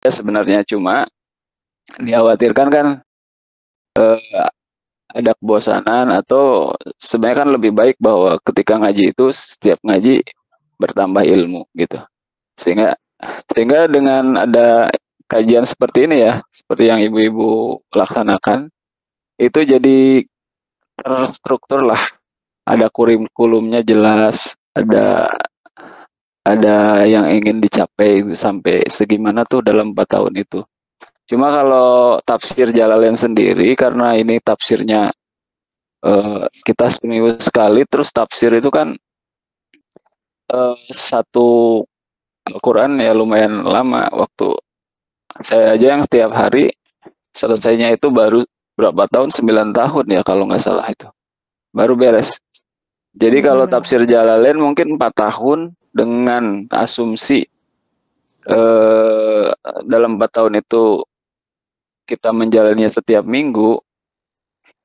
sebenarnya, cuma dikhawatirkan kan ada kebosanan, atau sebenarnya kan lebih baik bahwa ketika ngaji itu setiap ngaji bertambah ilmu gitu. Sehingga sehingga dengan ada kajian seperti ini ya, seperti yang ibu-ibu laksanakan, itu jadi terstruktur lah, ada kurikulumnya jelas, ada yang ingin dicapai sampai segimana tuh dalam 4 tahun itu. Cuma kalau tafsir Jalalain sendiri, karena ini tafsirnya kita seminggu sekali, terus tafsir itu kan satu Al-Quran ya lumayan lama waktu. Saya aja yang setiap hari selesainya itu baru berapa tahun, 9 tahun ya kalau nggak salah itu. Baru beres. Jadi kalau tafsir Jalalain mungkin 4 tahun, dengan asumsi dalam 4 tahun itu kita menjalaninya setiap minggu,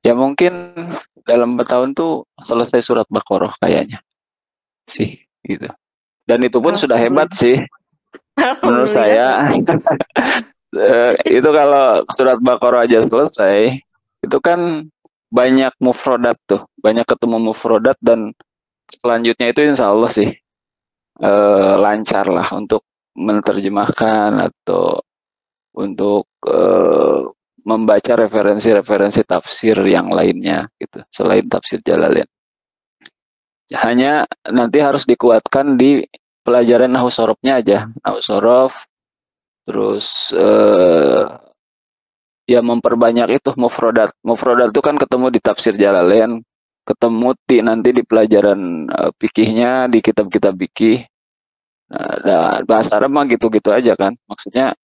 ya mungkin dalam 4 tahun tuh selesai surat Baqarah kayaknya sih gitu. Dan itu pun sudah hebat sih menurut saya. Itu kalau surat Baqarah aja selesai, itu kan banyak mufrodat tuh, banyak ketemu mufrodat, dan selanjutnya itu insya Allah sih lancar lah untuk menerjemahkan atau untuk membaca referensi-referensi tafsir yang lainnya gitu selain tafsir Jalalain. Hanya nanti harus dikuatkan di pelajaran nahwu sorofnya aja, nahwu sorof, terus ya memperbanyak itu mufrodat. Mufrodat itu kan ketemu di tafsir Jalalain, ketemu nanti di pelajaran fikihnya, di kitab-kitab fikih. Nah, bahasa Arab mah gitu-gitu aja kan. Maksudnya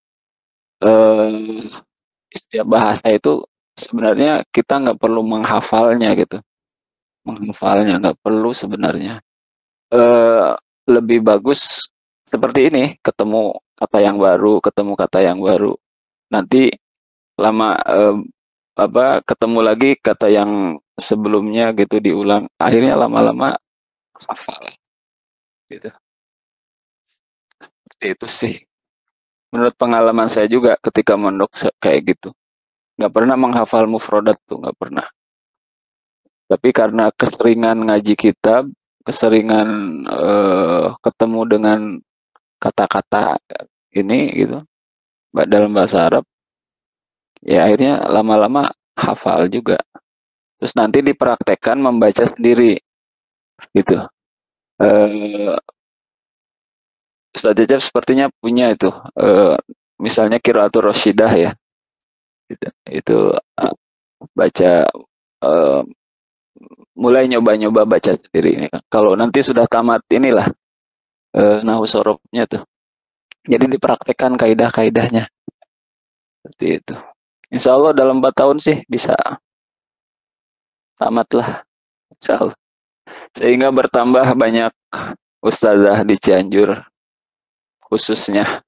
setiap bahasa itu sebenarnya kita nggak perlu menghafalnya gitu. Menghafalnya nggak perlu sebenarnya. Lebih bagus seperti ini, ketemu kata yang baru, ketemu kata yang baru. Nanti lama ketemu lagi kata yang sebelumnya gitu, diulang. Akhirnya lama-lama hafal gitu. Seperti itu sih. Menurut pengalaman saya juga ketika mondok kayak gitu. Nggak pernah menghafal mufrodat tuh, nggak pernah. Tapi karena keseringan ngaji kitab, keseringan ketemu dengan kata-kata ini gitu dalam bahasa Arab, ya akhirnya lama-lama hafal juga. Terus nanti dipraktekkan membaca sendiri gitu. Ustaz Jajab sepertinya punya itu, misalnya Qiraatul Rasyidah ya, gitu. Itu baca, mulai nyoba-nyoba baca sendiri. Kalau nanti sudah tamat inilah nahwu sorofnya tuh, jadi dipraktekkan kaidah-kaidahnya seperti itu. Insya Allah dalam 4 tahun sih bisa tamat lah, insya Allah. Sehingga bertambah banyak ustazah di Cianjur khususnya,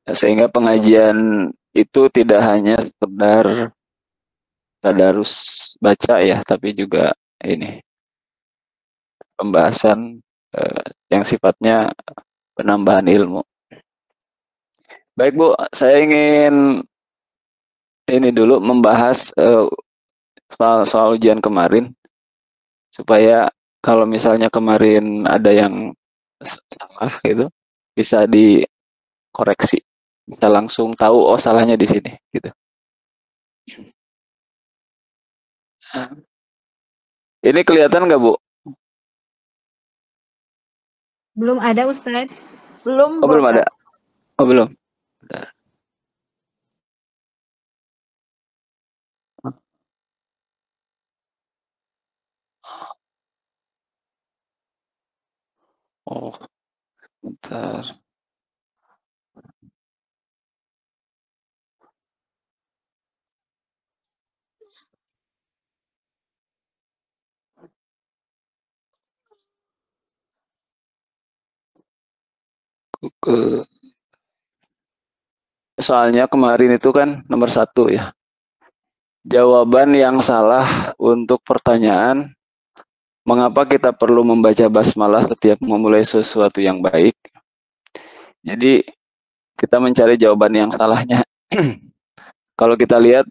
sehingga pengajian itu tidak hanya sekedar tadarus baca ya, tapi juga ini pembahasan yang sifatnya penambahan ilmu. Baik Bu, saya ingin ini dulu membahas soal ujian kemarin, supaya kalau misalnya kemarin ada yang salah gitu, bisa dikoreksi, bisa langsung tahu oh salahnya di sini gitu. Ini kelihatan nggak Bu? Belum ada Ustadz. Belum. Oh belum ada. Oh belum. Oh, bentar. Soalnya kemarin itu kan nomor 1 ya. Jawaban yang salah untuk pertanyaan mengapa kita perlu membaca basmalah setiap memulai sesuatu yang baik. Jadi kita mencari jawaban yang salahnya. Kalau kita lihat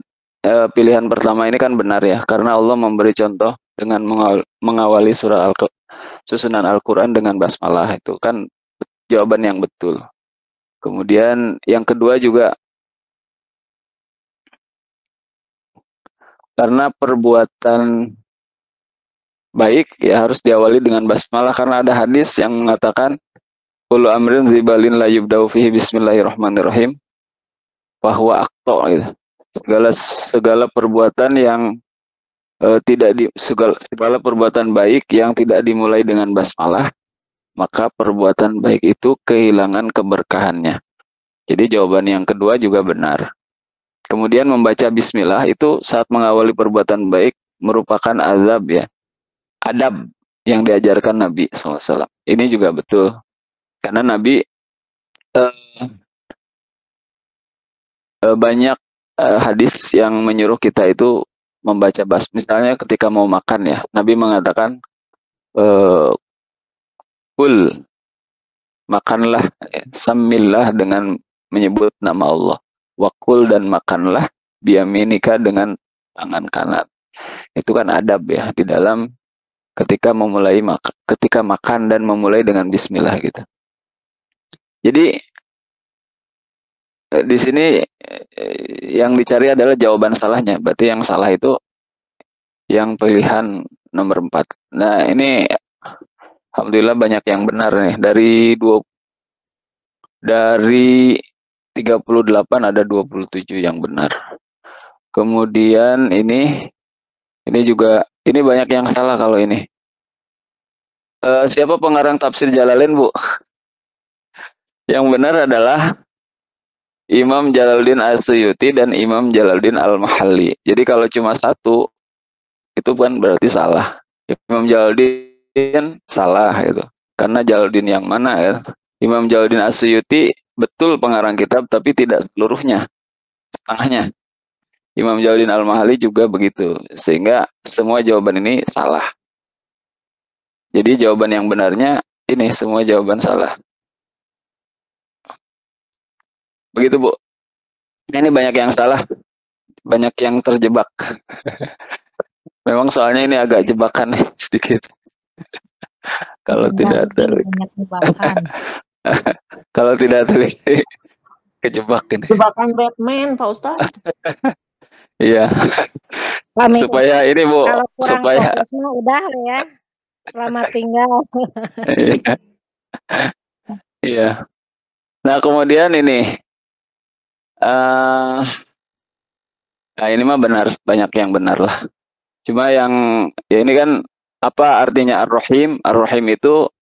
pilihan pertama ini kan benar ya, karena Allah memberi contoh dengan mengawali susunan Al-Quran dengan basmalah, itu kan jawaban yang betul. Kemudian yang kedua juga, karena perbuatan baik ya harus diawali dengan basmalah, karena ada hadis yang mengatakan kullu amrin dzibalin la yubda'u fihi bismillahirrahmanirrahim bahwa akto gitu. Segala perbuatan yang segala perbuatan baik yang tidak dimulai dengan basmalah, maka perbuatan baik itu kehilangan keberkahannya. Jadi jawaban yang kedua juga benar. Kemudian membaca bismillah itu saat mengawali perbuatan baik merupakan azab ya. Adab yang diajarkan Nabi SAW. Ini juga betul. Karena Nabi banyak hadis yang menyuruh kita itu membaca misalnya ketika mau makan ya, Nabi mengatakan kul, makanlah, samillah dengan menyebut nama Allah, wakul, dan makanlah biyaminika dengan tangan kanan. Itu kan adab ya di dalam ketika makan dan memulai dengan bismillah gitu. Jadi di sini yang dicari adalah jawaban salahnya. Berarti yang salah itu yang pilihan nomor 4. Nah, ini alhamdulillah banyak yang benar nih. Dari 38 ada 27 yang benar. Kemudian ini juga banyak yang salah kalau ini. Siapa pengarang tafsir Jalalain, Bu? Yang benar adalah Imam Jalaluddin As-Suyuti dan Imam Jalaluddin Al-Mahalli. Jadi kalau cuma satu, itu kan berarti salah. Imam Jalaluddin salah itu. Karena Jalaluddin yang mana ya? Imam Jalaluddin As-Suyuti betul pengarang kitab, tapi tidak seluruhnya, setengahnya. Imam Jalaluddin Al-Mahalli juga begitu. Sehingga semua jawaban ini salah. Jadi jawaban yang benarnya ini semua jawaban salah. Begitu, Bu. Ini banyak yang salah, banyak yang terjebak. Memang soalnya ini agak jebakan nih sedikit. Kalau tidak kalau tidak teliti kejebak ini. Jebakan Batman, Pak Ustadz. Iya. Supaya ini, Bu, kalau kurang supaya fokusnya udah ya. Selamat tinggal. Iya. Iya. Nah, kemudian ini nah ini mah benar, banyak yang benar lah. Cuma yang ya ini kan apa artinya Ar-Rahim? Ar-Rahim itu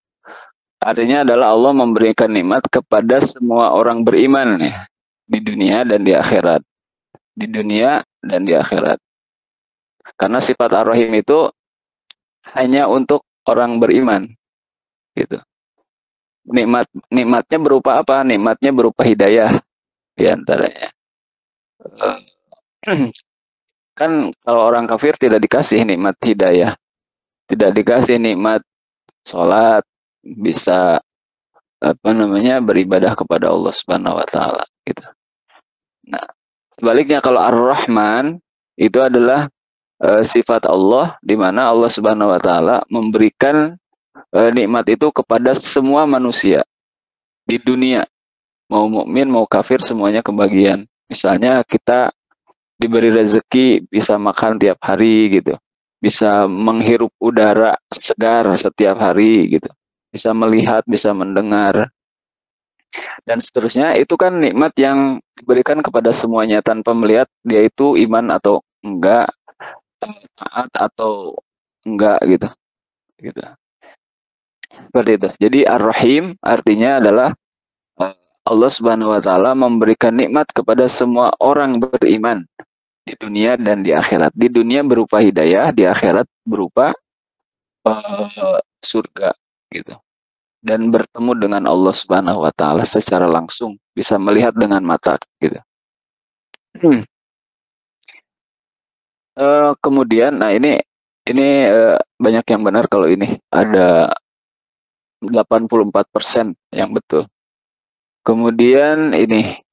artinya adalah Allah memberikan nikmat kepada semua orang beriman ya, di dunia dan di akhirat. Di dunia dan di akhirat. Karena sifat Ar-Rahim itu hanya untuk orang beriman. Gitu. Nikmatnya berupa apa? Nikmatnya berupa hidayah di antaranya. Kan kalau orang kafir tidak dikasih nikmat hidayah. Tidak dikasih nikmat sholat, bisa beribadah kepada Allah Subhanahu wa taala gitu. Nah, sebaliknya kalau Ar-Rahman itu adalah sifat Allah di mana Allah Subhanahu wa taala memberikan nikmat itu kepada semua manusia di dunia, mau mukmin mau kafir semuanya kebagian. Misalnya kita diberi rezeki bisa makan tiap hari gitu, bisa menghirup udara segar setiap hari gitu, bisa melihat, bisa mendengar, dan seterusnya. Itu kan nikmat yang diberikan kepada semuanya tanpa melihat dia itu iman atau enggak, taat atau enggak gitu. Seperti itu. Jadi Ar-Rahim artinya adalah Allah Subhanahu wa taala memberikan nikmat kepada semua orang beriman di dunia dan di akhirat. Di dunia berupa hidayah, di akhirat berupa surga gitu. Dan bertemu dengan Allah Subhanahu wa taala secara langsung, bisa melihat dengan mata gitu. Kemudian nah ini banyak yang benar kalau ini. Ada 84% yang betul. Kemudian ini